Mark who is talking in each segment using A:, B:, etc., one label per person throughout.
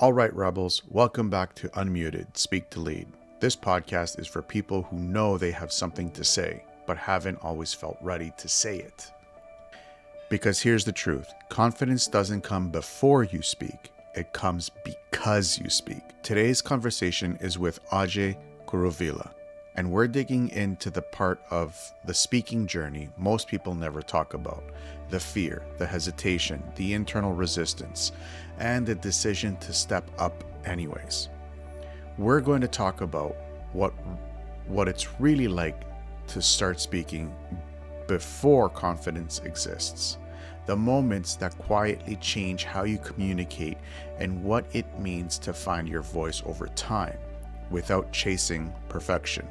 A: All right, Rebels, welcome back to Unmuted Speak to Lead. This podcast is for people who know they have something to say, but haven't always felt ready to say it. Because here's the truth, confidence doesn't come before you speak, it comes because you speak. Today's conversation is with Ajay Kuruvila, and we're digging into the part of the speaking journey most people never talk about: the fear, the hesitation, the internal resistance, and the decision to step up anyways. We're going to talk about what it's really like to start speaking before confidence exists, the moments that quietly change how you communicate, and what it means to find your voice over time without chasing perfection.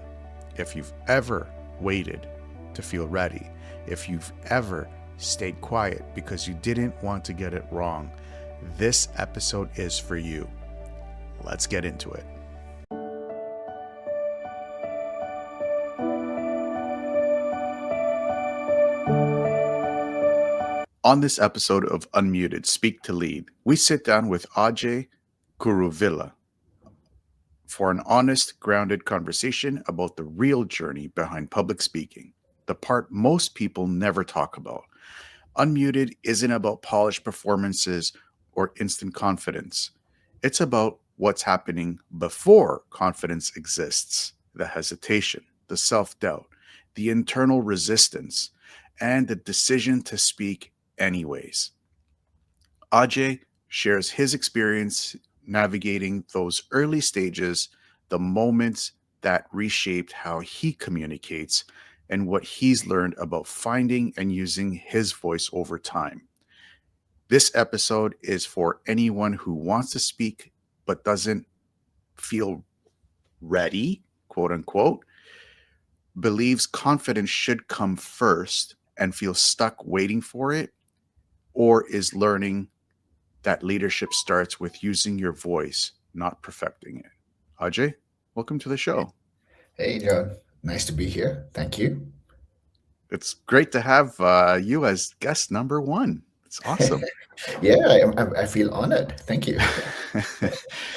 A: If you've ever waited to feel ready, if you've ever stayed quiet because you didn't want to get it wrong, this episode is for you. Let's get into it. On this episode of Unmuted Speak to Lead, we sit down with Ajay Kuruvila for an honest, grounded conversation about the real journey behind public speaking, the part most people never talk about. Unmuted isn't about polished performances or instant confidence. It's about what's happening before confidence exists: the hesitation, the self doubt, the internal resistance, and the decision to speak anyways. Ajay shares his experience navigating those early stages, the moments that reshaped how he communicates, and what he's learned about finding and using his voice over time. This episode is for anyone who wants to speak but doesn't feel ready, quote unquote, believes confidence should come first and feels stuck waiting for it, or is learning that leadership starts with using your voice, not perfecting it. Ajay, welcome to the show.
B: Hey, John. Nice to be here. Thank you.
A: It's great to have you as guest number one. It's awesome.
B: Yeah, I feel honored. Thank you.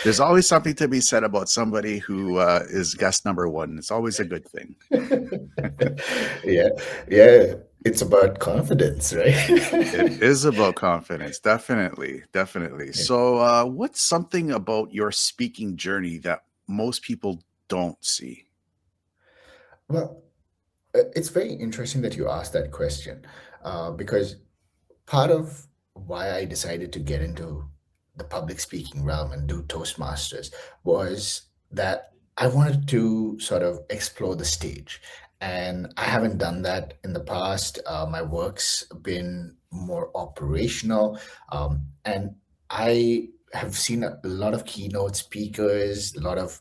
A: There's always something to be said about somebody who is guest number one. It's always a good thing.
B: Yeah, yeah. It's about confidence, right?
A: It is about confidence, definitely, definitely.
B: Yeah.
A: So, what's something about your speaking journey that most people don't see?
B: Well, it's very interesting that you asked that question because part of why I decided to get into the public speaking realm and do Toastmasters was that I wanted to sort of explore the stage. And I haven't done that in the past. My work's been more operational. And I have seen a lot of keynote speakers, a lot of,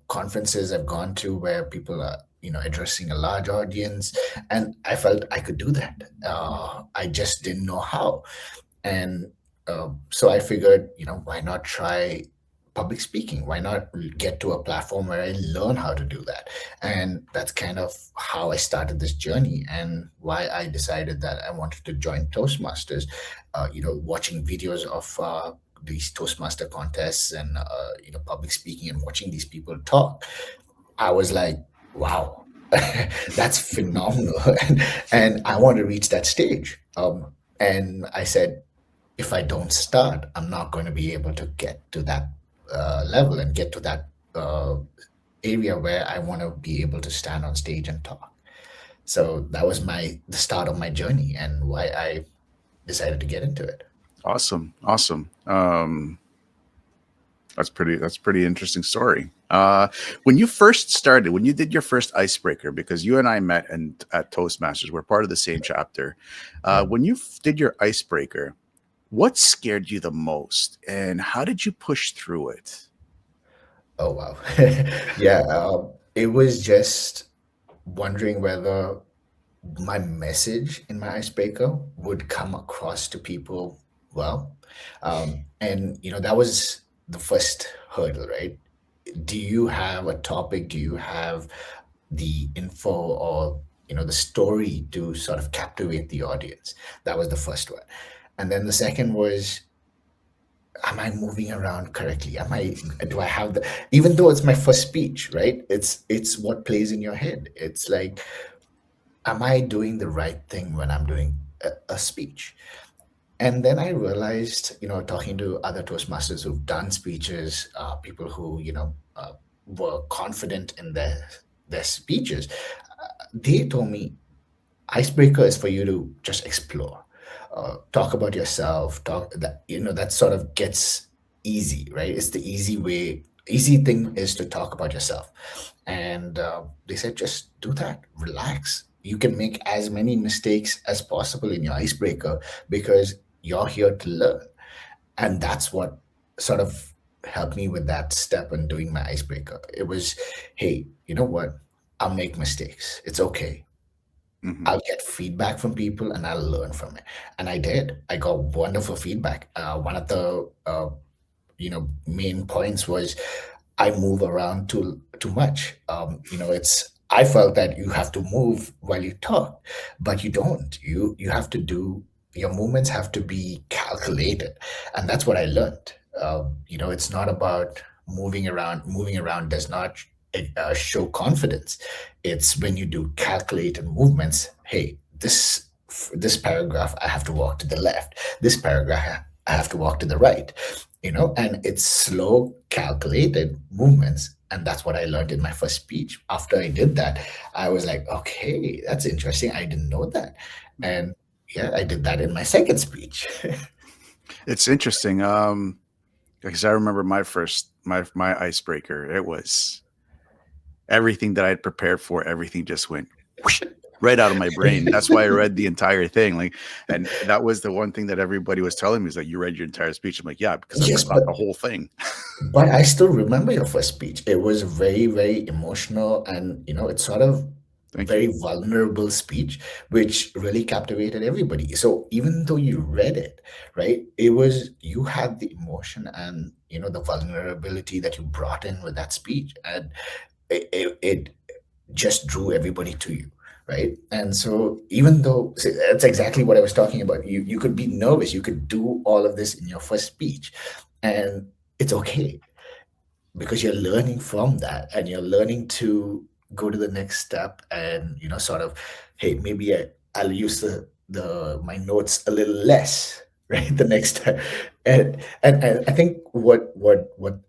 B: conferences I've gone to where people are, addressing a large audience, and I felt I could do that. I just didn't know how, and so I figured, why not try public speaking? Why not get to a platform where I learn how to do that? And that's kind of how I started this journey, and why I decided that I wanted to join Toastmasters. Watching videos of these Toastmaster contests and public speaking and watching these people talk, I was like, wow, that's phenomenal. And I want to reach that stage. And I said, if I don't start, I'm not going to be able to get to that level and get to that area where I want to be able to stand on stage and talk. So that was the start of my journey and why I decided to get into it.
A: Awesome, awesome. That's pretty interesting story. When you first started, when you did your first icebreaker, because you and I met and at Toastmasters, we're part of the same chapter.
B: Yeah.
A: When you did your icebreaker, what scared you the most, and how did you push through it?
B: Oh, wow. Yeah. It was just wondering whether my message in my icebreaker would come across to people well. And, that was the first hurdle, right? Do you have a topic? Do you have the info or, the story to sort of captivate the audience? That was the first one. And then the second was, am I moving around correctly? Do I have the, even though it's my first speech, right? It's what plays in your head. It's like, am I doing the right thing when I'm doing a speech? And then I realized, talking to other Toastmasters who've done speeches, people who, were confident in their speeches, they told me icebreaker is for you to just explore, talk about yourself, talk that, that sort of gets easy, right? It's the easy way. Easy thing is to talk about yourself. And they said, just do that, relax. You can make as many mistakes as possible in your icebreaker because you're here to learn. And that's what sort of helped me with that step in doing my icebreaker. It was, hey, you know what? I'll make mistakes. It's okay.
A: Hmm.
B: I'll get feedback from people and I'll learn from it. And I did. I got wonderful feedback. One of the main points was I move around too much. It's I felt that you have to move while you talk, but you don't. You have to do your movements have to be calculated, and that's what I learned. It's not about moving around. Moving around does not show confidence. It's when you do calculated movements. Hey, this paragraph I have to walk to the left. This paragraph I have to walk to the right. And it's slow, calculated movements. And that's what I learned in my first speech. After I did that, I was like, okay, that's interesting. I didn't know that. And yeah, I did that in my second speech.
A: It's interesting. Because I remember my first my icebreaker. It was everything that I had prepared for. Everything just went whoosh, right out of my brain. That's why I read the entire thing. Like, and that was the one thing that everybody was telling me is like, you read your entire speech. I'm like, yeah, because I
B: Yes,
A: forgot
B: but
A: the whole thing.
B: I still remember your first speech. It was very, very emotional, and it's sort of
A: Thank you.
B: very vulnerable speech, which really captivated everybody. So even though you read it, right, it was you had the emotion and the vulnerability that you brought in with that speech, and it just drew everybody to you, right? And so even though see, that's exactly what I was talking about, you could be nervous, you could do all of this in your first speech, and it's okay because you're learning from that and you're learning to go to the next step and sort of, hey, maybe I'll use the my notes a little less, right, the next time. And I think what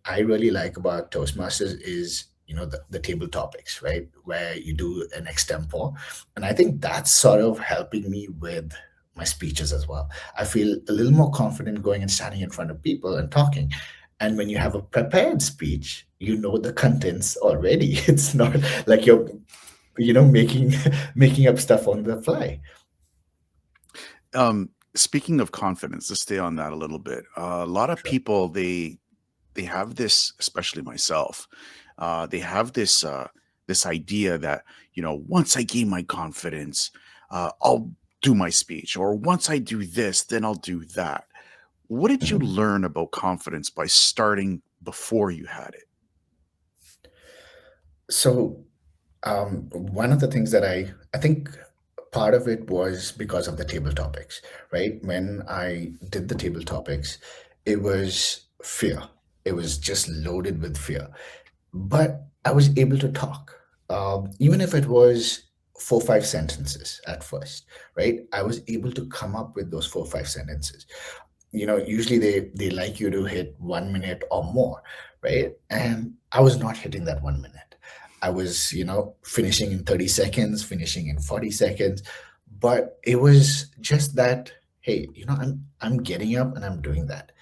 B: I really like about Toastmasters is the table topics, right, where you do an extempore. And I think that's sort of helping me with my speeches as well. I feel a little more confident going and standing in front of people and talking. And when you have a prepared speech, you know the contents already. It's not like you're, making making up stuff on the fly.
A: Speaking of confidence, let's stay on that a little bit. A lot of
B: Sure.
A: people they have this, especially myself. They have this idea that once I gain my confidence, I'll do my speech, or once I do this, then I'll do that. What did you
B: Mhm.
A: learn about confidence by starting before you had it?
B: So one of the things that I think part of it was because of the table topics, right? When I did the table topics, it was fear. It was just loaded with fear. But I was able to talk, even if it was 4 or 5 sentences at first, right? I was able to come up with those 4 or 5 sentences. Usually they like you to hit 1 minute or more, right? And I was not hitting that 1 minute. I was finishing in 30 seconds, finishing in 40 seconds, but it was just that, hey, I'm getting up and I'm doing that.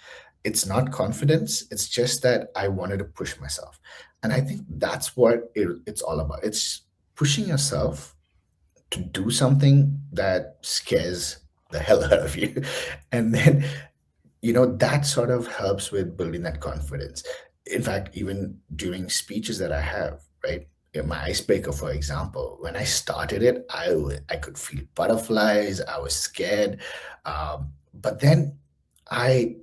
B: It's not confidence, it's just that I wanted to push myself. And I think that's what it's all about. It's pushing yourself to do something that scares the hell out of you. And then that sort of helps with building that confidence. In fact, even during speeches that I have, right, in my icebreaker, for example, when I started it, I could feel butterflies, I was scared. But then I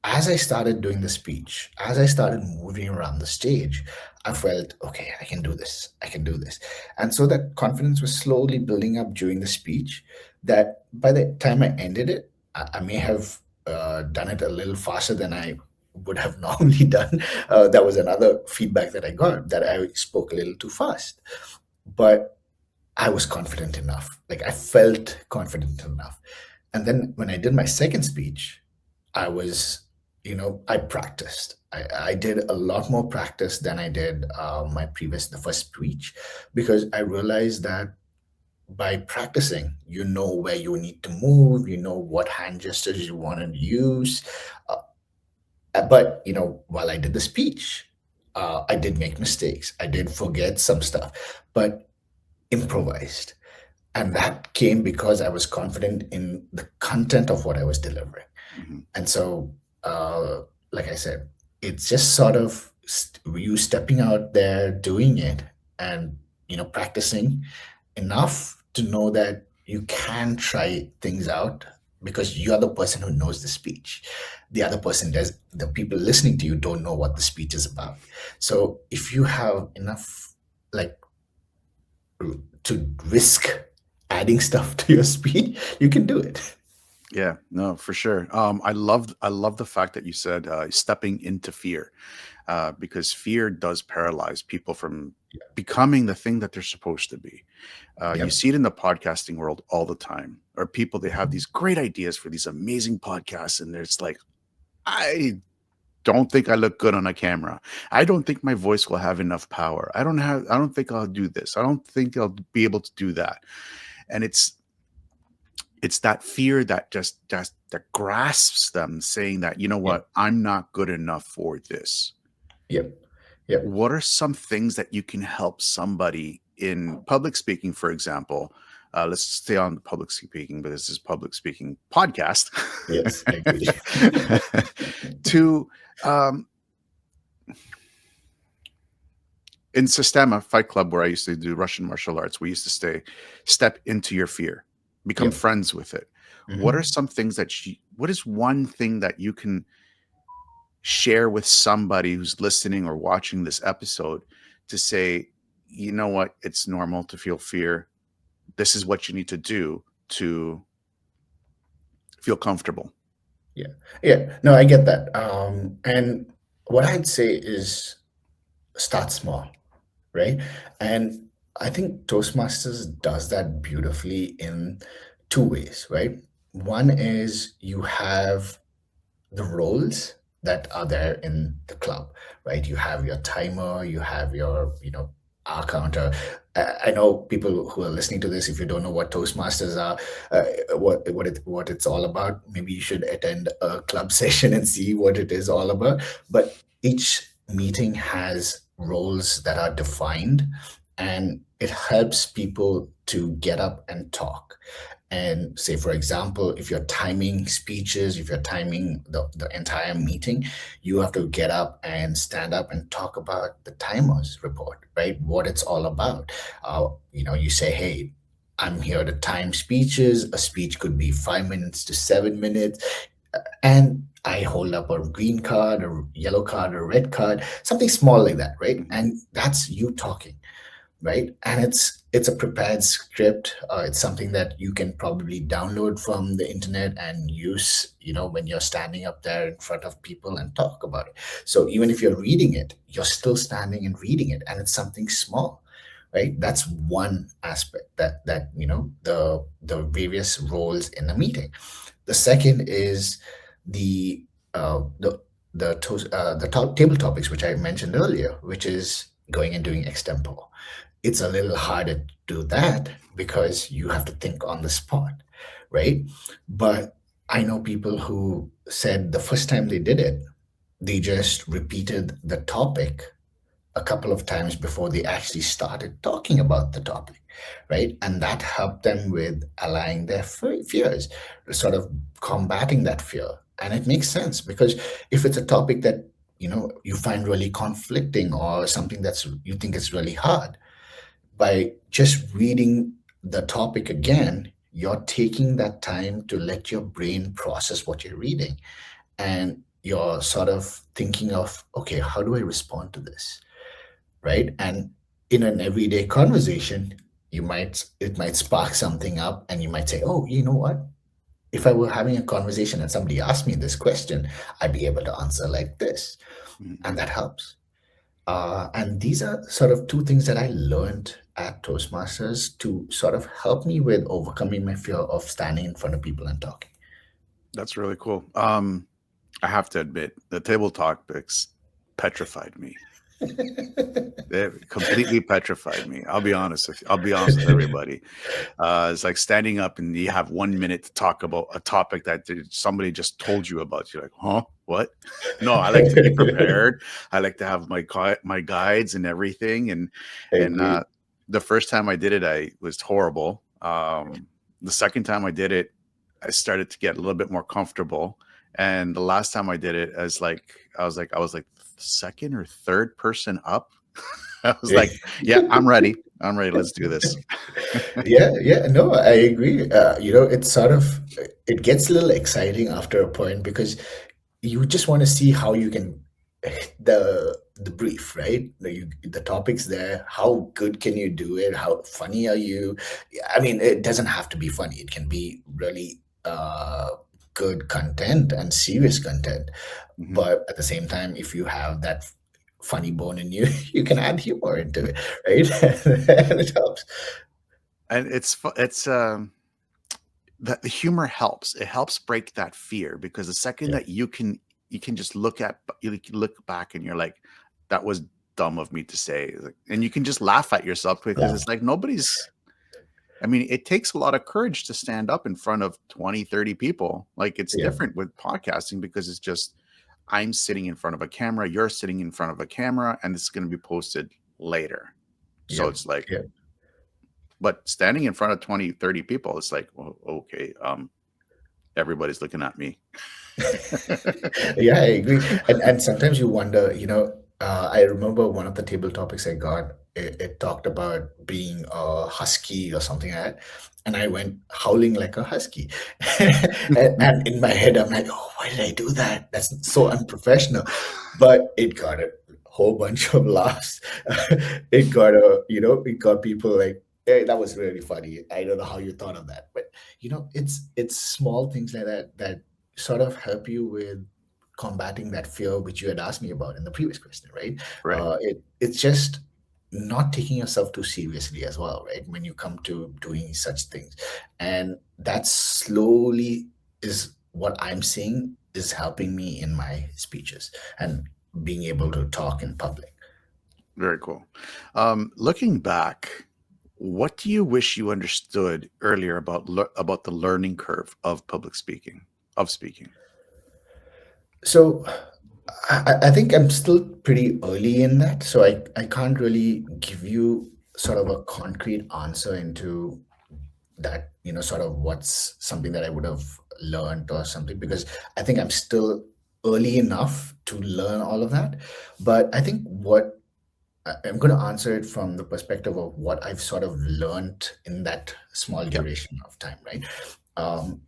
B: as I started doing the speech, as I started moving around the stage, I felt, okay, I can do this, I can do this. And so that confidence was slowly building up during the speech, that by the time I ended it, I may have done it a little faster than I would have normally done. That was another feedback that I got, that I spoke a little too fast. But I was confident enough. Like, I felt confident enough. And then when I did my second speech, I was, I practiced. I did a lot more practice than I did the first speech, because I realized that by practicing, you know where you need to move, you know what hand gestures you want to use. Uh, but, while I did the speech, I did make mistakes. I did forget some stuff, but improvised. And that came because I was confident in the content of what I was delivering.
A: Mhm.
B: And so, uh, like I said, it's just sort of you stepping out there, doing it, and practicing enough to know that you can try things out, because you're the person who knows the speech. The other person does. The people listening to you don't know what the speech is about. So if you have enough, like, to risk adding stuff to your speech, you can do it.
A: Yeah, no, for sure. I love the fact that you said stepping into fear, because fear does paralyze people from becoming the thing that they're supposed to be. You
B: Yep.
A: see it in the podcasting world all the time, or people, they have
B: Mhm.
A: these great ideas for these amazing podcasts, and it's like, I don't think I look good on a camera. I don't think my voice will have enough power. I don't think I'll do this. I don't think I'll be able to do that. And it's that fear that just that grasps them, saying that, you know
B: Yep.
A: what, I'm not good enough for this.
B: Yep. Yep.
A: What are some things that you can help somebody in public speaking, for example? Let's stay on the public speaking, but this is public speaking podcast.
B: Yes, I agree.
A: To in Sistema Fight Club, where I used to do Russian martial arts, we used to step into your fear, become
B: Yep.
A: friends with it. What are
B: Hmm.
A: some things what is one thing that you can share with somebody who's listening or watching this episode, to say, you know what, it's normal to feel fear. This is what you need to do to feel comfortable.
B: Yeah. Yeah. No, I get that. And what I'd say is start small, right? And I think Toastmasters does that beautifully in two ways, right? One is you have the roles that are there in the club, right? You have your timer, you have your, hour counter. I know people who are listening to this, if you don't know what Toastmasters are, what it's all about, maybe you should attend a club session and see what it is all about. But each meeting has roles that are defined, and it helps people to get up and talk. And say, for example, if you're timing speeches, if you're timing the entire meeting, you have to get up and stand up and talk about the timers report, right? What it's all about. You say, hey, I'm here to time speeches. A speech could be 5 minutes to 7 minutes. And I hold up a green card, a yellow card, a red card, something small like that, right?
A: Mhm.
B: And that's you talking, right? And it's a prepared script. It's something that you can probably download from the internet and use, when you're standing up there in front of people and talk about it. So even if you're reading it, you're still standing and reading it, and it's something small, right? That's one aspect, that the various roles in a meeting. The second is the uh, the table topics, which I mentioned earlier, which is going and doing extempore. It's a little harder to do that because you have to think on the spot, right? But I know people who said the first time they did it, they just repeated the topic a couple of times before they actually started talking about the topic, right? And that helped them with allaying their fears, sort of combating that fear. And it makes sense, because if it's a topic that you find really conflicting, or something that's you think is really hard, by just reading the topic again, you're taking that time to let your brain process what you're reading. And you're sort of thinking of, okay, how do I respond to this? Right? And in an everyday conversation, it might spark something up, and you might say, oh, you know what? if I were having a conversation and somebody asked me this question, I'd be able to answer like this,
A: Mhm.
B: and that helps. And these are sort of two things that I learned at Toastmasters to sort of help me with overcoming my fear of standing in front of people and talking.
A: That's really cool. I have to admit, the table topics petrified me. It completely petrified me. I'll be honest with everybody. It's like standing up and you have 1 minute to talk about a topic that somebody just told you about. You're like, huh? What? No, I like to be prepared. I like to have my guides and everything.
B: I
A: And
B: agree.
A: the first time I did it, I was horrible. The second time I did it, I started to get a little bit more comfortable. And the last time I did it, I was like second or third person up. I was like, yeah, I'm ready. I'm ready. Let's do this.
B: Yeah, yeah, no, I agree. It's sort of it gets a little exciting after a point because you just want to see how you can the brief, right? The topic's there. How good can you do it? How funny are you? I mean, it doesn't have to be funny. It can be really good content and serious content.
A: Mhm.
B: But at the same time, if you have that funny bone in you, you can add humor into it, right? And it helps.
A: And it's the humor helps. It helps break that fear because the second
B: Yeah,
A: that you can just you can look back and you're like, that was dumb of me to say. Like, and you can just laugh at yourself because
B: yeah,
A: it's like nobody's I mean, it takes a lot of courage to stand up in front of 20, 30 people. Like it's
B: yeah,
A: different with podcasting because it's just I'm sitting in front of a camera, you're sitting in front of a camera, and this is going to be posted later. So
B: yeah,
A: it's like,
B: yeah.
A: but standing in front of 20, 30 people, it's like, well, okay, everybody's looking at me.
B: Yeah, I agree. And sometimes you wonder, I remember one of the table topics I got, it talked about being a husky or something like that. And I went howling like a husky. And in my head, I'm like, oh, why did I do that? That's so unprofessional. But it got a whole bunch of laughs. It got people like, hey, that was really funny. I don't know how you thought of that. But it's small things like that that sort of help you with combating that fear which you had asked me about in the previous question, right?
A: Right.
B: It's just not taking yourself too seriously as well, right? When you come to doing such things, and that slowly is what I'm seeing is helping me in my speeches and being able to talk in public.
A: Very cool. Looking back, what do you wish you understood earlier about about the learning curve of public speaking, of speaking?
B: So I think I'm still pretty early in that, so I can't really give you sort of a concrete answer into that, sort of what's something that I would have learned or something, because I think I'm still early enough to learn all of that. But I think what I'm going to answer it from the perspective of what I've sort of learned in that small
A: Yep.
B: duration of time, right? Um,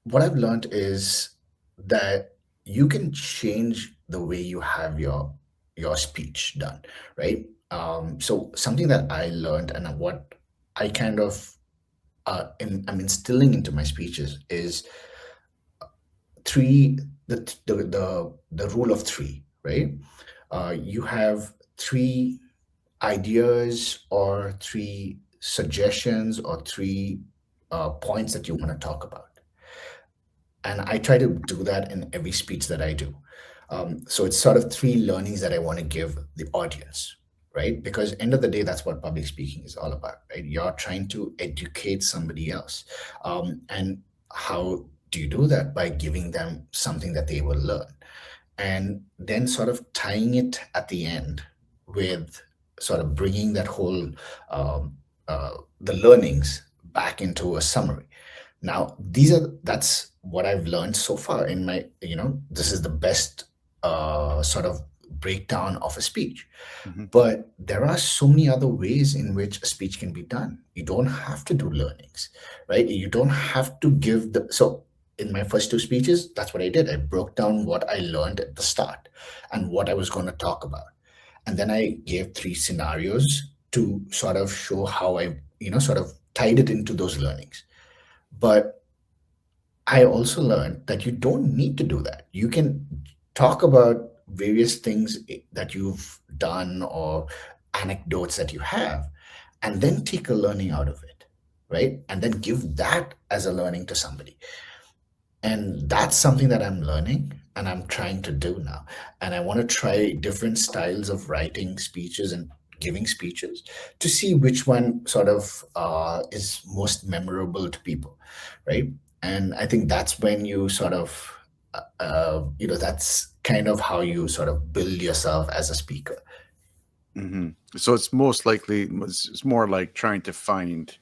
B: what I've learned is that you can change the way you have your speech done, right? So something that I learned and what I kind of I'm instilling into my speeches is three the rule of three, right? You have three ideas or three suggestions or three points that you want to talk about, and I try to do that in every speech that I do. So it's sort of three learnings that I want to give the audience, right? Because end of the day, that's what public speaking is all about, right? You're trying to educate somebody else, and how do you do that? By giving them something that they will learn, and then sort of tying it at the end with sort of bringing that whole the learnings back into a summary. Now, that's what I've learned so far in my, this is the best sort of breakdown of a speech.
A: Hmm.
B: But there are so many other ways in which a speech can be done. You don't have to do learnings, right? You don't have to give so in my first two speeches, that's what I did. I broke down what I learned at the start and what I was going to talk about. And then I gave three scenarios to sort of show how I, sort of tied it into those learnings. But I also learned that you don't need to do that. You can talk about various things that you've done or anecdotes that you have, and then take a learning out of it, right? And then give that as a learning to somebody. And that's something that I'm learning and I'm trying to do now. And I want to try different styles of writing speeches and giving speeches to see which one sort of is most memorable to people, right? And I think that's when you sort of, that's kind of how you sort of build yourself as a speaker.
A: So it's most likely it's more like trying to find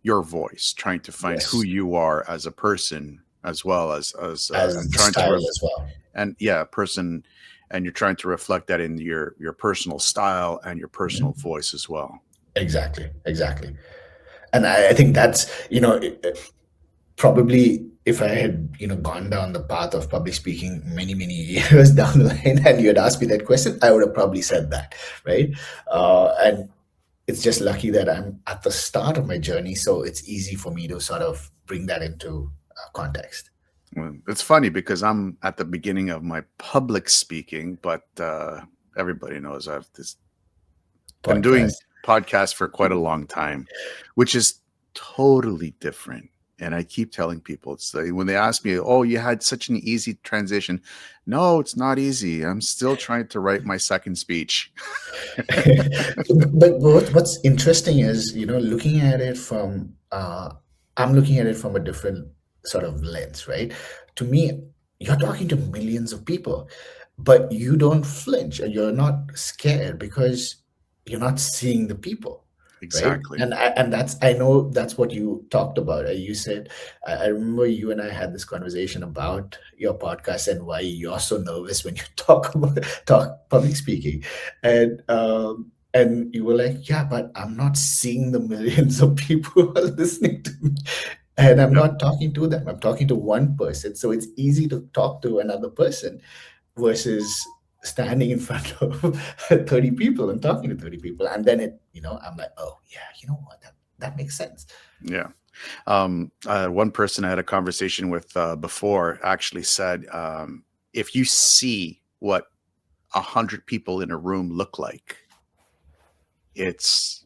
A: your voice, trying to find who
B: Yes,
A: you are as a person, as well as
B: as
A: and
B: the
A: trying to
B: style as well.
A: and yeah, person, and you're trying to reflect that in your personal style and your personal
B: Mhm.
A: voice as well.
B: Exactly, exactly. And I think that's, probably if I had, gone down the path of public speaking many years down the line, and you had asked me that question, I would have probably said that, right? And it's just lucky that I'm at the start of my journey, so it's easy for me to sort of bring that into context.
A: Well, it's funny because I'm at the beginning of my public speaking, but everybody knows I've this been doing
B: Podcast.
A: podcasts for quite a long time, which is totally different. And I keep telling people, it's like when they ask me, "Oh, you had such an easy transition." No, it's not easy. I'm still trying to write my second speech.
B: But what's interesting is, looking at it from, I'm looking at it from a different sort of lens, right? To me, you're talking to millions of people, but you don't flinch and you're not scared because you're not seeing the people, right?
A: Exactly.
B: And that's, I know that's what you talked about. You said, I remember you and I had this conversation about your podcast and why you're so nervous when you talk public speaking, and you were like, yeah, but I'm not seeing the millions of people who are listening to me. And I'm
A: Yep.
B: not talking to them. I'm talking to one person. So it's easy to talk to another person versus standing in front of 30 people and talking to 30 people. And then I'm like, oh yeah, you know what? That makes sense.
A: Yeah. One person I had a conversation with before actually said, if you see what 100 people in a room look like, it's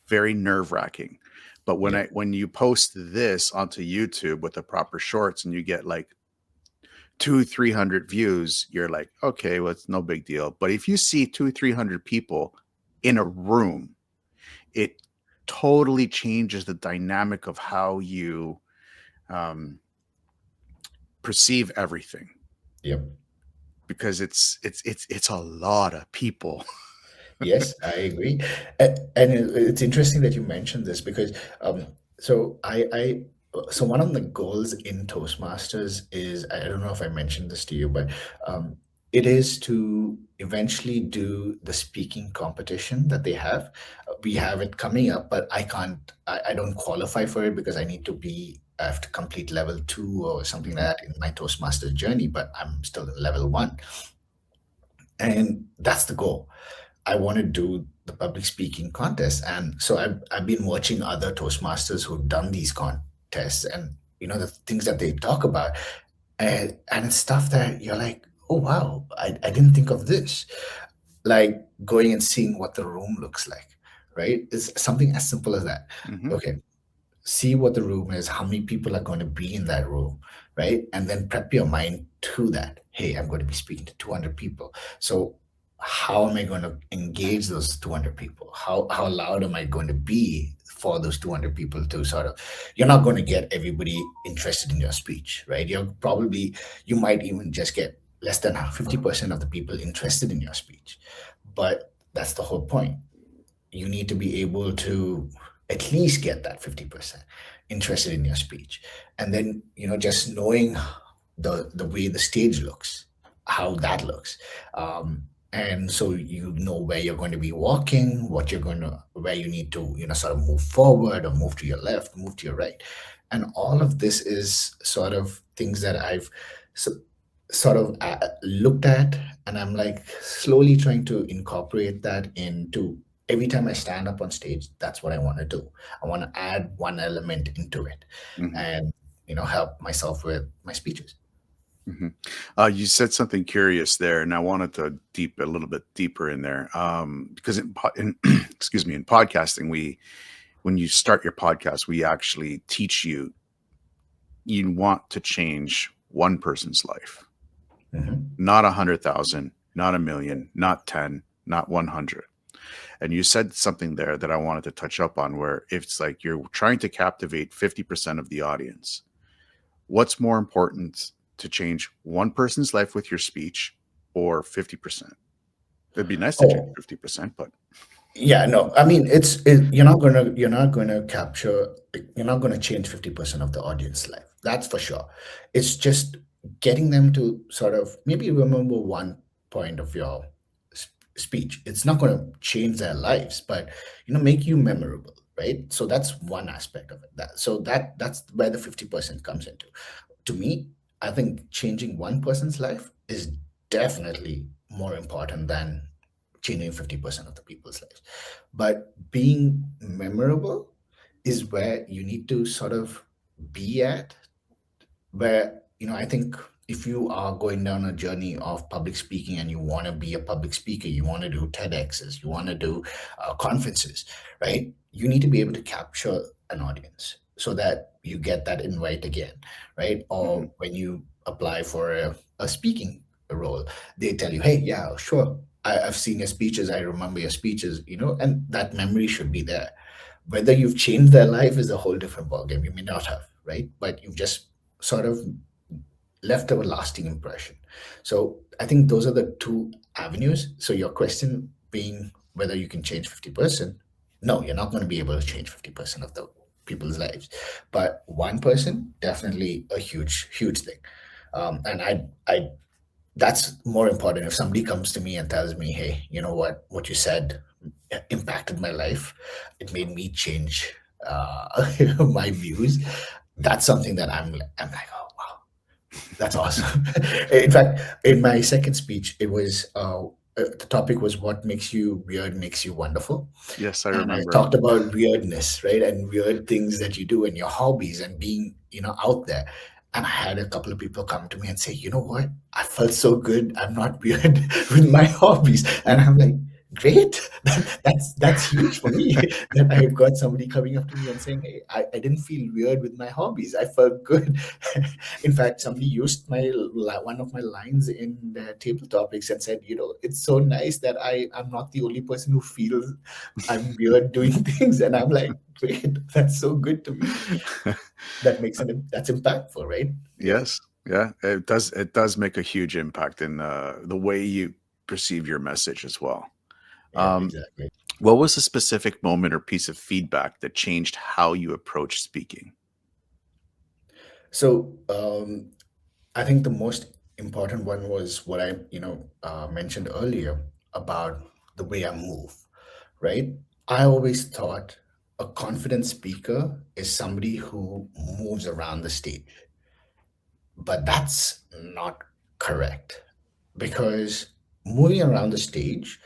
A: very nerve wracking. But
B: Yeah.
A: when you post this onto YouTube with the proper shorts and you get like 200-300 views, you're like, okay, well, it's no big deal. But if you see 200-300 people in a room, it totally changes the dynamic of how you um, perceive everything,
B: Yep.
A: because it's a lot of people.
B: Yes, I agree. And it's interesting that you mentioned this because so so one of the goals in Toastmasters is, I don't know if I mentioned this to you, but um, it is to eventually do the speaking competition that they have. We have it coming up, but I don't qualify for it because I have to complete level 2 or something like that in my Toastmasters journey, but I'm still in level 1. And that's the goal. I want to do the public speaking contest. And so I've been watching other Toastmasters who've done these contests, and the things that they talk about, and it's stuff that you're like, oh wow, I didn't think of this. Like going and seeing what the room looks like, right? It's something as simple as that.
A: Hmm.
B: Okay, see what the room is, how many people are going to be in that room, right? And then prep your mind to that. Hey, I'm going to be speaking to 200 people. So how am I going to engage those 200 people? How loud am I going to be for those 200 people to sort of, you're not going to get everybody interested in your speech, right? You might even just get less than 50% of the people interested in your speech. But that's the whole point. You need to be able to at least get that 50% interested in your speech. And then just knowing the way the stage looks, how that looks, and so where you're going to be walking, where you need to sort of move forward or move to your left, move to your right. And all of this is sort of things that I've so, sort of looked at, and I'm like slowly trying to incorporate that into every time I stand up on stage. That's what I want to do. I want to add one element into it.
A: Hmm.
B: And help myself with my speeches.
A: Hmm. You said something curious there, and I wanted to deep a little bit deeper in there, because in excuse me, in podcasting, when you start your podcast, we actually teach you want to change one person's life,
B: Hmm.
A: not 100,000, not a million, not 10, not 100. And you said something there that I wanted to touch up on, where it's like you're trying to captivate 50% of the audience. What's more important, to change one person's life with your speech or 50%? It'd be nice to change
B: Oh,
A: 50%, but
B: yeah, no. I mean, you're not gonna change 50% of the audience life. That's for sure. It's just getting them to sort of maybe remember one point of your speech. It's not gonna change their lives, but make you memorable, right? So that's one aspect of it. That's where the 50% comes into. To me, I think changing one person's life is definitely more important than changing 50% of the people's lives. But being memorable is where you need to sort of be at, where I think if you are going down a journey of public speaking and you want to be a public speaker, you want to do TEDx's, you want to do conferences, right? You need to be able to capture an audience so that you get that invite again, right?
A: mhm,
B: Or when you apply for a speaking role, they tell you, hey, yeah, sure, I've seen your speeches, I remember your speeches, and that memory should be there. Whether you've changed their life is a whole different ballgame. You may not have, right? But you've just sort of left a lasting impression. So I think those are the two avenues. So your question being whether you can change 50%, no, you're not going to be able to change 50% of the people's lives. But one person, definitely a huge, huge thing. And I that's more important. If somebody comes to me and tells me, hey, you know what you said impacted my life, it made me change my views. That's something that I'm like, oh wow, that's awesome. In fact, in my second speech, it was the topic was what makes you weird makes you wonderful,
A: yes, I
B: and I
A: remember.
B: talked about weirdness, right, and weird things that you do and your hobbies and being out there. And I had a couple of people come to me and say, you know what, I felt so good. I'm not weird with my hobbies, and I'm like, great. That's huge for me that I've got somebody coming up to me and saying, hey, I didn't feel weird with my hobbies. I felt good. In fact, somebody used one of my lines in the table topics and said, it's so nice that I'm not the only person who feels I'm weird doing things. And I'm like, great, that's so good to me. That's impactful, right? Yeah,
A: Yes, yeah, it does. It does make a huge impact in the way you perceive your message as well.
B: yeah,
A: Um,
B: exactly.
A: what was a specific moment or piece of feedback that changed how you approach speaking?
B: So I think the most important one was what I, mentioned earlier about the way I move, right? I always thought a confident speaker is somebody who moves around the stage, but that's not correct because moving around the stage,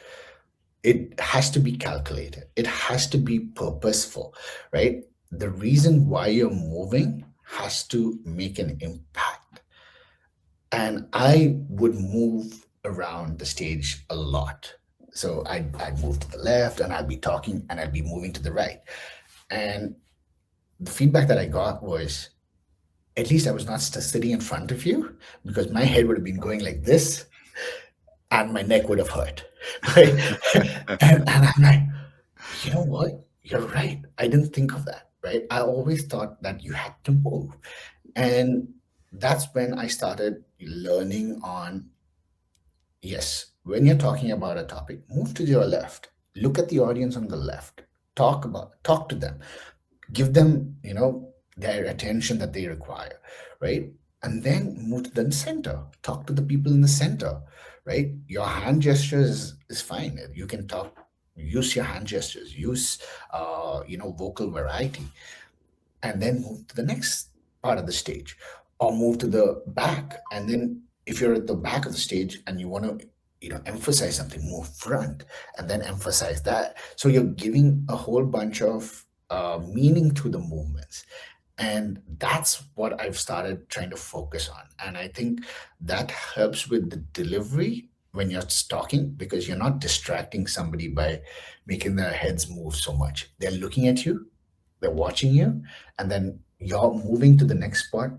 B: it has to be calculated, it has to be purposeful, right? The reason why you're moving has to make an impact. And I would move around the stage a lot. So I'd move to the left and I'd be talking and I'd be moving to the right. And the feedback that I got was at least I was not sitting in front of you because my head would have been going like this and my neck would have hurt. Right. And I'm like, you know what? You're right. I didn't think of that. Right. I always thought that you had to move. And that's when I started learning on, yes, when you're talking about a topic, move to your left. Look at the audience on the left. Talk to them. Give them, their attention that they require, right? And then move to the center. Talk to the people in the center, right? Your hand gestures is fine. You can talk, use your hand gestures, use vocal variety, and then move to the next part of the stage or move to the back. And then if you're at the back of the stage and you want to emphasize something, move front and then emphasize that. So you're giving a whole bunch of meaning to the movements. And that's what I've started trying to focus on. And I think that helps with the delivery when you're talking, because you're not distracting somebody by making their heads move so much. They're looking at you, they're watching you, and then you're moving to the next spot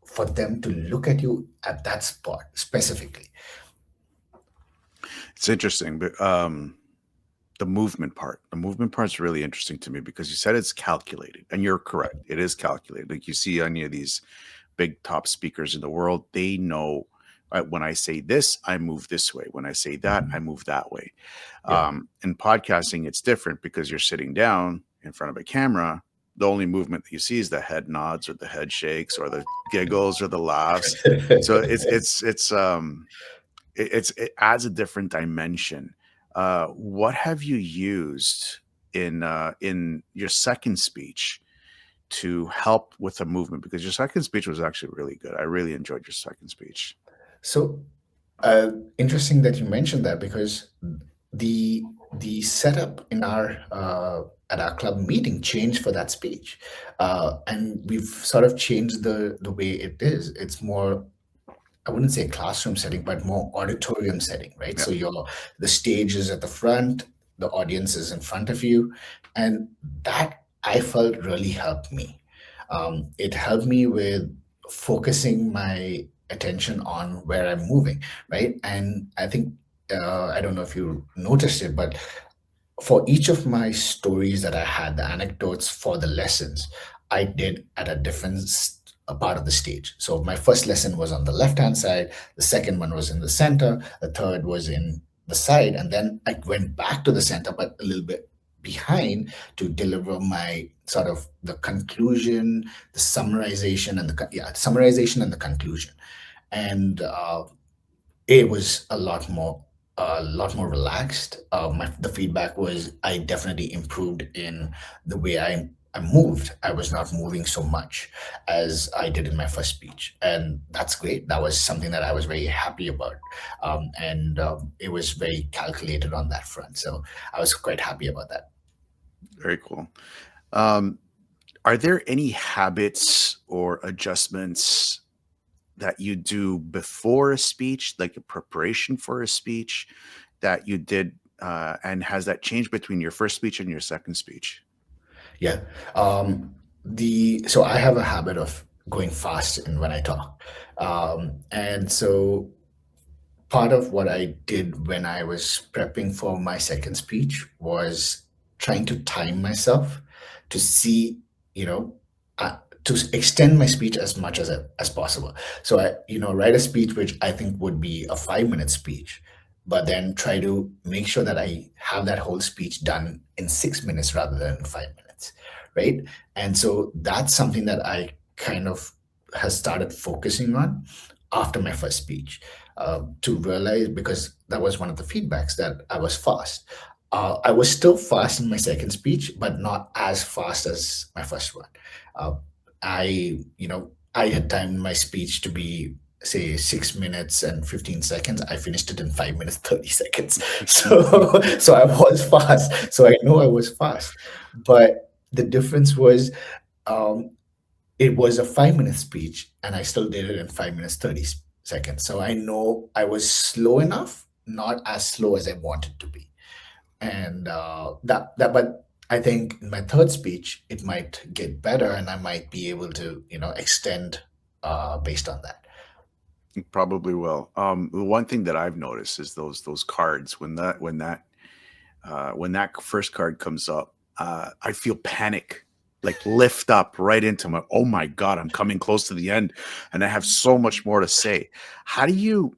B: for them to look at you at that spot specifically.
A: It's interesting, but the movement part is really interesting to me because you said it's calculated, and you're correct. It is calculated. Like you see any of these big top speakers in the world, they know. When I say this, I move this way. When I say that, I move that way.
B: Yeah.
A: In podcasting, it's different because you're sitting down in front of a camera. The only movement that you see is the head nods or the head shakes or the giggles or the laughs. So it adds a different dimension. What have you used in your second speech to help with the movement? Because your second speech was actually really good. I really enjoyed your second speech.
B: So interesting that you mentioned that, because the the setup in our at our club meeting changed for that speech, and we've sort of changed the way it is. It's more, I wouldn't say classroom setting, but more auditorium setting, right?
A: Yeah,
B: So the stage is at the front, the audience is in front of you, and that I felt really helped me. It helped me with focusing my attention on where I'm moving, right? And I think I don't know if you noticed it, but for each of my stories that I had, the anecdotes for the lessons, I did at a a part of the stage. So my first lesson was on the left hand side, the second one was in the center, the third was in the side, and then I went back to the center, but a little bit behind, to deliver my sort of the conclusion, the summarization, and summarization and the conclusion. And it was a lot more relaxed. The feedback was I definitely improved in the way I moved. I was not moving so much as I did in my first speech, and that's great. That was something that I was very happy about, and it was very calculated on that front. So I was quite happy about that.
A: very cool. Um, are there any habits or adjustments that you do before a speech, like a preparation for a speech that you did, and has that changed between your first speech and your second speech?
B: Yeah. The So I have a habit of going fast in when I talk, and so part of what I did when I was prepping for my second speech was trying to time myself to see, you know, to extend my speech as much as possible. So I, write a speech which I think would be a 5 minute speech, but then try to make sure that I have that whole speech done in 6 minutes rather than 5 minutes, right? And so that's something that I kind of has started focusing on after my first speech, to realize, because that was one of the feedbacks, that I was fast. I was still fast in my second speech, but not as fast as my first one. Uh, I had timed my speech to be, say, 6 minutes and 15 seconds. I finished it in 5 minutes, 30 seconds. So I was fast. So I know I was fast. But the difference was, um, it was a 5 minute speech and I still did it in 5 minutes, 30 seconds. So I know I was slow enough, not as slow as I wanted to be. And but I think in my third speech, it might get better and I might be able to, extend based on that.
A: You probably will. The one thing that I've noticed is those cards when that first card comes up, I feel panic like lift up right into my, oh my god, I'm coming close to the end, and I have so much more to say. How do you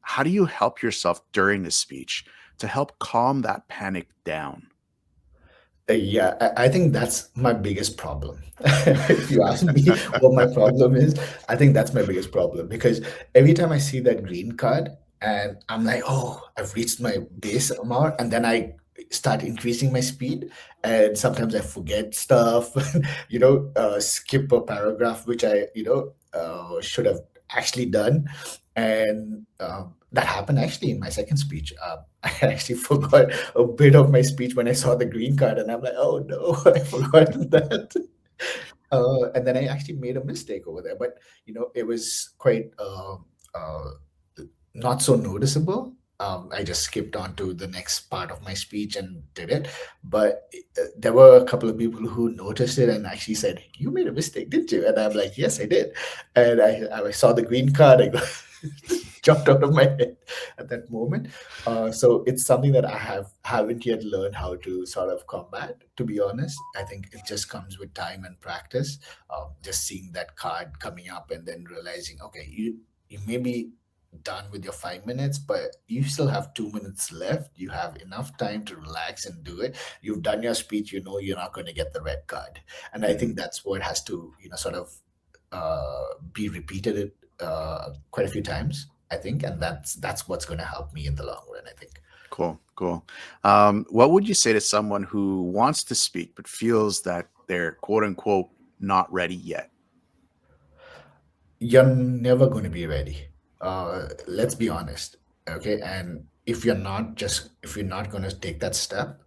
A: how do you help yourself during the speech to help calm that panic down?
B: Yeah, I think that's my biggest problem. If you ask me what my problem is, I think that's my biggest problem, because every time I see that green card and I'm like, oh, I've reached my base amount, and then I start increasing my speed, and sometimes I forget stuff, skip a paragraph which I, should have actually done. And that happened actually in my second speech. I actually forgot a bit of my speech when I saw the green card, and I'm like, oh no, I forgot that. And then I actually made a mistake over there, but it was quite uh, not so noticeable. I just skipped on to the next part of my speech and did it. But there were a couple of people who noticed it and actually said, "You made a mistake, didn't you?" And I'm like, "Yes, I did." And I saw the green card. I jumped out of my head at that moment. So it's something that I haven't yet learned how to sort of combat. To be honest, I think it just comes with time and practice. Just seeing that card coming up and then realizing, okay, you may be done with your 5 minutes, but you still have 2 minutes left. You have enough time to relax and do it. You've done your speech. You know you're not going to get the red card, and I
A: Mhm.
B: think that's what has to sort of be repeated quite a few times. I think, and that's what's going to help me in the long run, I think.
A: Cool, cool. What would you say to someone who wants to speak but feels that they're quote unquote not ready yet?
B: You're never going to be ready. Let's be honest, okay? And if you're not going to take that step,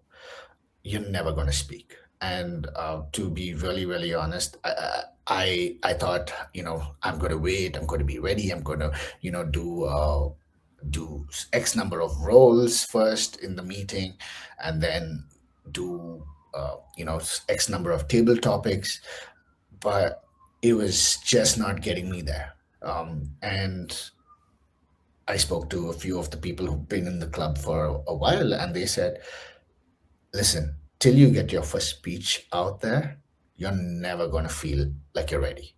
B: you're never going to speak. And to be really, really honest, I thought, I'm going to wait. I'm going to be ready. I'm going to, do X number of roles first in the meeting, and then do X number of table topics. But it was just not getting me there. And I spoke to a few of the people who've been in the club for a while, and they said, listen, till you get your first speech out there, you're never going to feel like you're ready.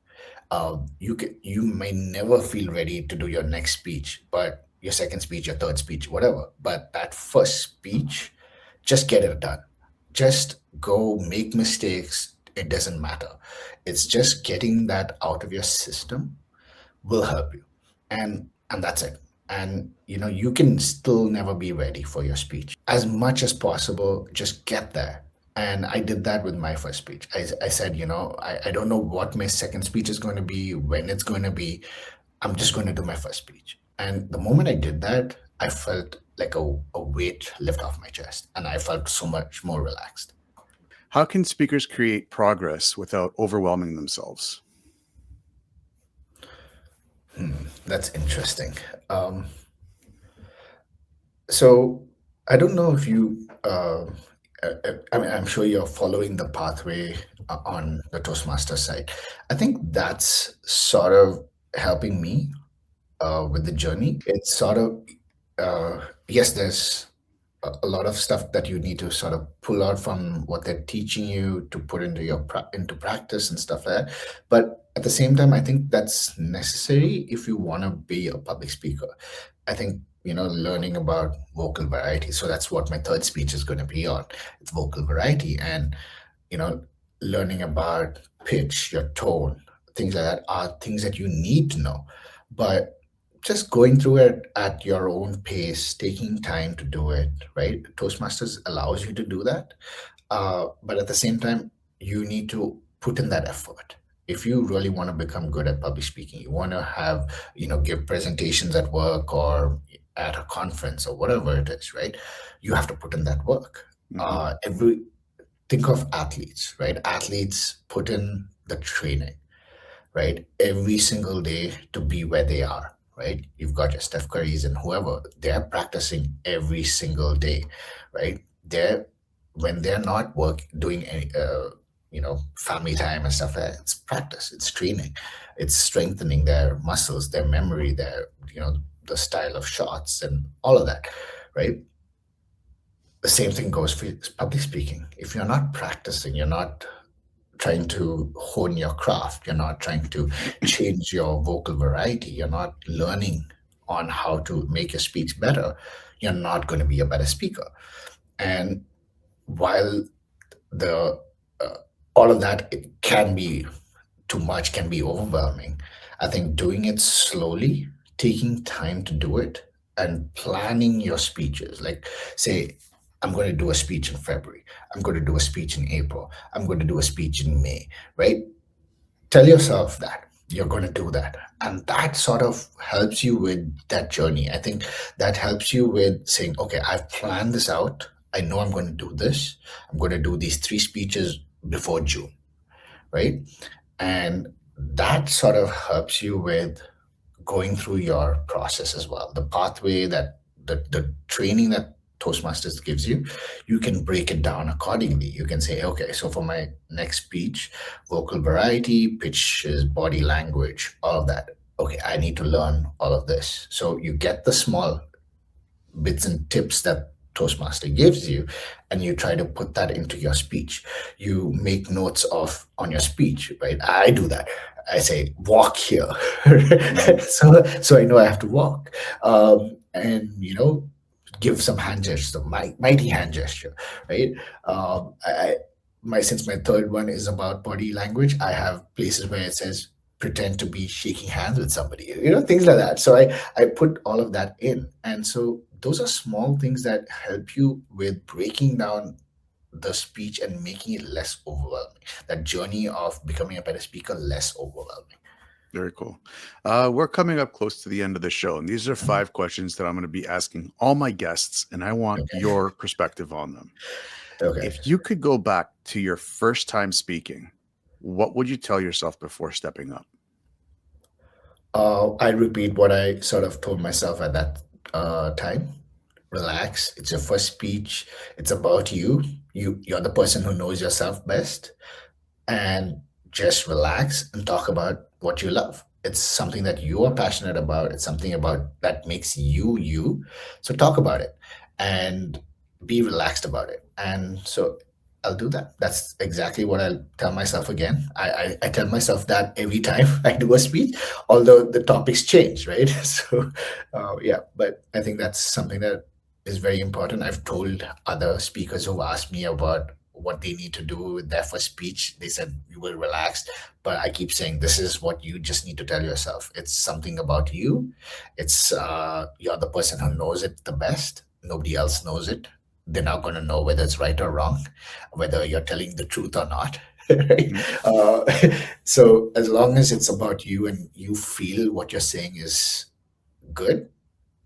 B: You may never feel ready to do your next speech, but your second speech, your third speech, whatever. But that first speech, just get it done. Just go make mistakes. It doesn't matter. It's just getting that out of your system will help you, and that's it. And you can still never be ready for your speech. As much as possible, just get there. And I did that with my first speech. I said, I don't know what my second speech is going to be, when it's going to be. I'm just going to do my first speech. And the moment I did that, I felt like a weight lift off my chest, and I felt so much more relaxed.
A: How can speakers create progress without overwhelming themselves?
B: That's interesting. Um, So I don't know if I mean, I'm sure you're following the pathway on the Toastmaster side. I think that's sort of helping me with the journey. It's sort of, yes, there's a lot of stuff that you need to sort of pull out from what they're teaching you to put into into practice and stuff like that. But at the same time, I think that's necessary if you want to be a public speaker. I think learning about vocal variety. So that's what my third speech is going to be on. It's vocal variety, and you know, learning about pitch, your tone, things like that are things that you need to know. But just going through it at your own pace, taking time to do it, right? Toastmasters allows you to do that. But at the same time, you need to put in that effort. If you really want to become good at public speaking, you want to have, give presentations at work or at a conference or whatever it is, right? You have to put in that work.
A: Hmm.
B: Every Think of athletes, right? Athletes put in the training, right? Every single day to be where they are, right? You've got your Steph Currys and whoever, they're practicing every single day, right? When they're not doing any, family time and stuff like that, it's practice, it's training, it's strengthening their muscles, their memory, the style of shots and all of that, right? The same thing goes for public speaking. If you're not practicing, you're not trying to hone your craft, you're not trying to change your vocal variety, you're not learning on how to make your speech better, you're not going to be a better speaker. And while the all of that, it can be too much, can be overwhelming, I think doing it slowly, taking time to do it, and planning your speeches, like, say, I'm going to do a speech in February, I'm going to do a speech in April, I'm going to do a speech in May, right? Tell yourself that you're going to do that, and that sort of helps you with that journey. I think that helps you with saying, okay, I've planned this out, I know I'm going to do this, I'm going to do these three speeches before June, right? And that sort of helps you with going through your process as well. The pathway that the training that Toastmasters gives you, you can break it down accordingly. You can say, okay, so for my next speech, vocal variety, pitches, body language, all of that. Okay, I need to learn all of this. So you get the small bits and tips that Toastmaster gives you, and you try to put that into your speech. You make notes of on your speech, right? I do that. I say walk here,
A: Hmm.
B: so I know I have to walk, and give some hand gesture, mighty hand gesture, right? I my since my third one is about body language, I have places where it says pretend to be shaking hands with somebody, things like that. So I put all of that in. And so those are small things that help you with breaking down the speech and making it less overwhelming. That journey of becoming a better speaker less overwhelming.
A: Very cool. We're coming up close to the end of the show, and these are five questions that I'm going to be asking all my guests, and I want
B: Okay.
A: your perspective on them.
B: Okay.
A: If you could go back to your first time speaking, what would you tell yourself before stepping up?
B: I repeat what I sort of told myself at that time. Relax. It's your first speech. It's about you. You're the person who knows yourself best, and just relax and talk about what you love. It's something that you are passionate about. It's something about that makes you you. So talk about it and be relaxed about it. And so I'll do that. That's exactly what I'll tell myself again. I tell myself that every time I do a speech, although the topics change, right? So, yeah, but I think that's something that is very important. I've told other speakers who've asked me about what they need to do with their first speech. They said you will relax, but I keep saying this is what you just need to tell yourself. It's something about you. It's you're the person who knows it the best. Nobody else knows it. They're not going to know whether it's right or wrong, whether you're telling the truth or not. Right?
A: Hmm.
B: uh, so as long as it's about you and you feel what you're saying is good,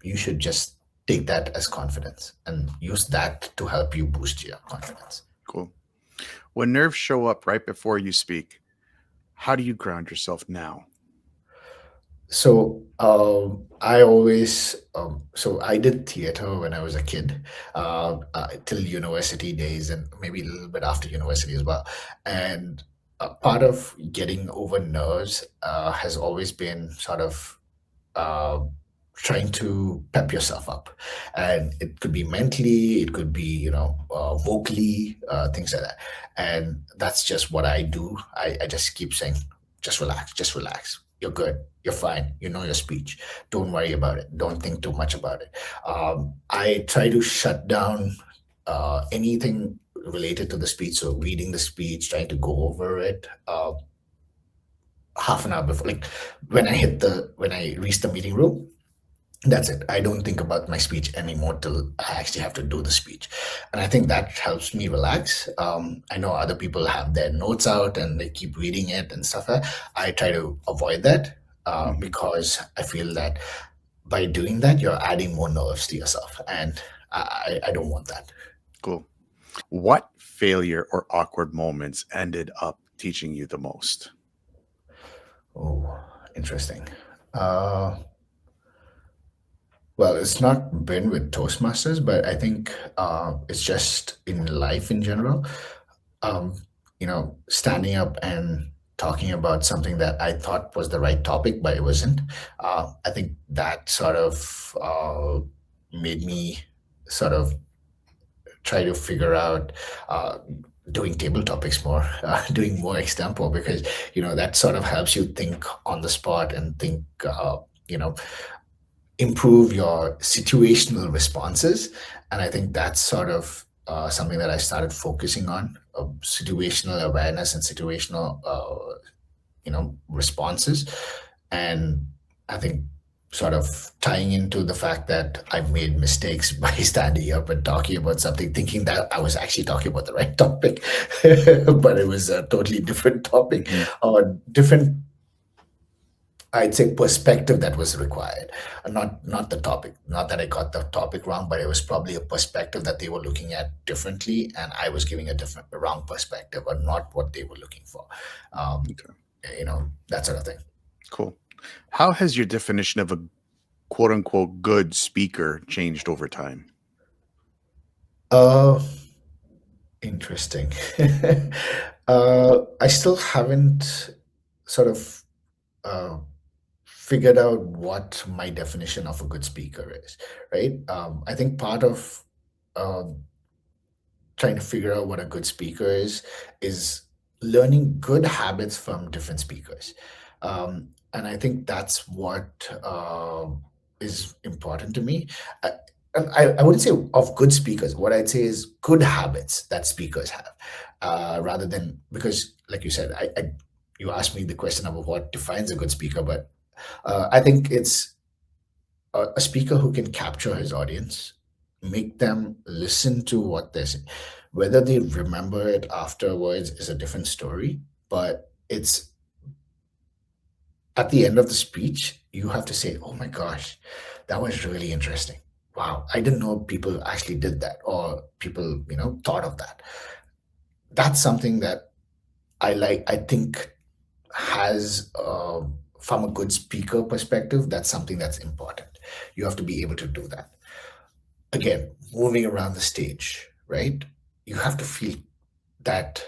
B: you should just take that as confidence and use that to help you boost your confidence.
A: Cool. When nerves show up right before you speak, how do you ground yourself now?
B: So I always so I did theater when I was a kid, till university days, and maybe a little bit after university as well. And part of getting over nerves has always been sort of uh, trying to pep yourself up, and it could be mentally, it could be vocally, things like that. And that's just what I do. I just keep saying, just relax, you're good, you're fine, you know your speech, don't worry about it, don't think too much about it. I try to shut down anything related to the speech, so reading the speech, trying to go over it half an hour before, like when I reach the meeting room. That's it. I don't think about my speech anymore till I actually have to do the speech. And I think that helps me relax. I know other people have their notes out and they keep reading it and stuff like that. I try to avoid that
A: Hmm.
B: because I feel that by doing that, you're adding more nerves to yourself. And I don't want that.
A: Cool. What failure or awkward moments ended up teaching you the most?
B: Oh, interesting. Uh, well, it's not been with Toastmasters, but I think it's just in life in general. um, Standing up and talking about something that I thought was the right topic, but it wasn't. I think that sort of made me sort of try to figure out doing table topics more, doing more example, because that sort of helps you think on the spot and think, you know, improve your situational responses. And I think that's sort of something that I started focusing on, situational awareness and situational responses. And I think sort of tying into the fact that I made mistakes by standing up and talking about something, thinking that I was actually talking about the right topic, but it was a totally different topic
A: Hmm.
B: or different I'd say perspective that was required, not the topic. Not that I got the topic wrong, but it was probably a perspective that they were looking at differently, and I was giving a wrong perspective or not what they were looking for. Um,
A: Okay,
B: that sort of thing.
A: cool. How has your definition of a quote unquote good speaker changed over time?
B: Uh, Interesting. I still haven't sort of uh, figured out what my definition of a good speaker is, right? I think part of um trying to figure out what a good speaker is learning good habits from different speakers. And I think that's what is important to me. I, I wouldn't say of good speakers. What I'd say is good habits that speakers have, rather than because, like you said, you asked me the question of what defines a good speaker, but I think it's a speaker who can capture his audience, make them listen to what they're saying. Whether they remember it afterwards is a different story, but it's at the end of the speech, you have to say, oh my gosh, that was really interesting. Wow, I didn't know people actually did that or people, thought of that. That's something that I think has, from a good speaker perspective, that's something that's important. You have to be able to do that. Again, moving around the stage, right? You have to feel that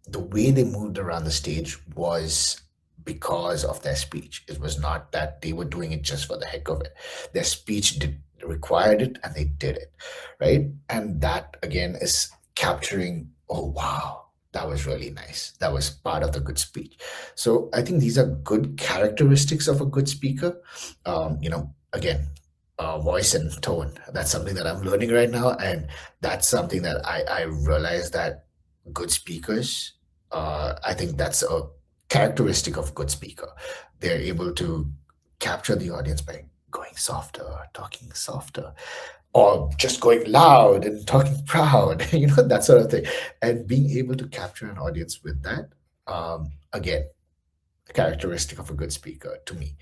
B: the way they moved around the stage was because of their speech. It was not that they were doing it just for the heck of it. Their speech did required it and they did it, right? And that again is capturing, oh wow, that was really nice. That was part of the good speech. So I think these are good characteristics of a good speaker. Again, voice and tone. That's something that I'm learning right now, and that's something that I realize that good speakers, I think that's a characteristic of good speaker. They're able to capture the audience by going softer, talking softer, or just going loud and talking proud, that sort of thing. And being able to capture an audience with that, again, a characteristic of a good speaker to me.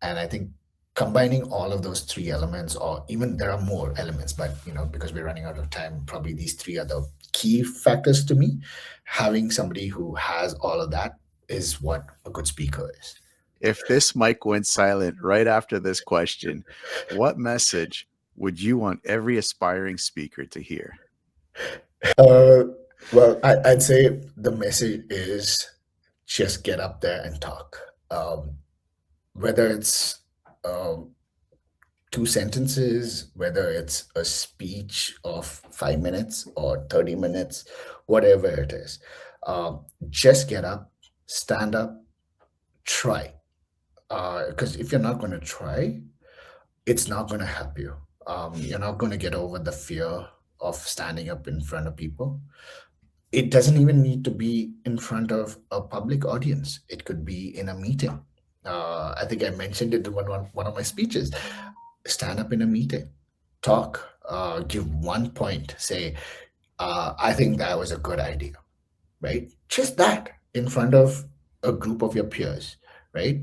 B: And I think combining all of those three elements, or even there are more elements, but because we're running out of time, probably these three are the key factors to me. Having somebody who has all of that is what a good speaker is.
A: If this mic went silent right after this question, what message would you want every aspiring speaker to hear?
B: Uh, well, I'd say the message is just get up there and talk. Whether it's um, two sentences, whether it's a speech of 5 minutes or 30 minutes, whatever it is. Just get up, stand up, try. Because if you're not going to try, it's not going to help you. You're not going to get over the fear of standing up in front of people. It doesn't even need to be in front of a public audience, it could be in a meeting. I think I mentioned it in one of my speeches. Stand up in a meeting, talk, give one point, say, I think that was a good idea, right? Just that in front of a group of your peers, right?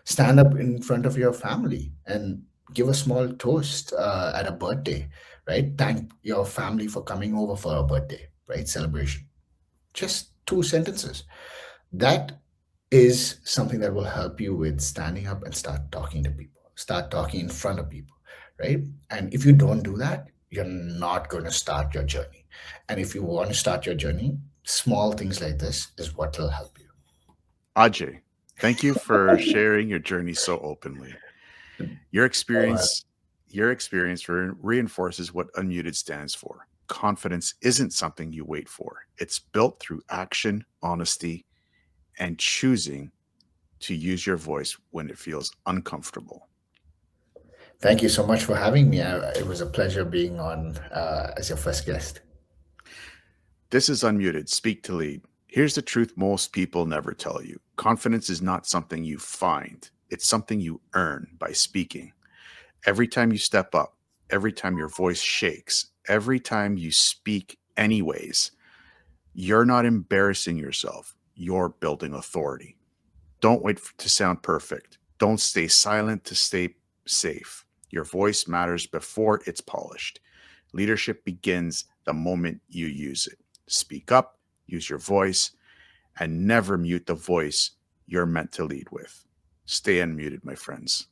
B: Stand up in front of your family and give a small toast at a birthday, right? Thank your family for coming over for a birthday, right? Celebration. Just two sentences. That is something that will help you with standing up and start talking to people, start talking in front of people, right? And if you don't do that, you're not going to start your journey. And if you want to start your journey, small things like this is what will help you.
A: Ajay, thank you for sharing your journey so openly. Your
B: Uh,
A: experience your experience reinforces what Unmuted stands for. Confidence isn't something you wait for. It's built through action, honesty, and choosing to use your voice when it feels uncomfortable.
B: Thank you so much for having me. It was a pleasure being on as your first guest.
A: This is Unmuted. Speak to lead. Here's the truth most people never tell you. Confidence is not something you find, it's something you earn by speaking. Every time you step up, every time your voice shakes, every time you speak, anyways, you're not embarrassing yourself. You're building authority. Don't wait to sound perfect. Don't stay silent to stay safe. Your voice matters before it's polished. Leadership begins the moment you use it. Speak up, use your voice, and never mute the voice you're meant to lead with. Stay unmuted, my friends.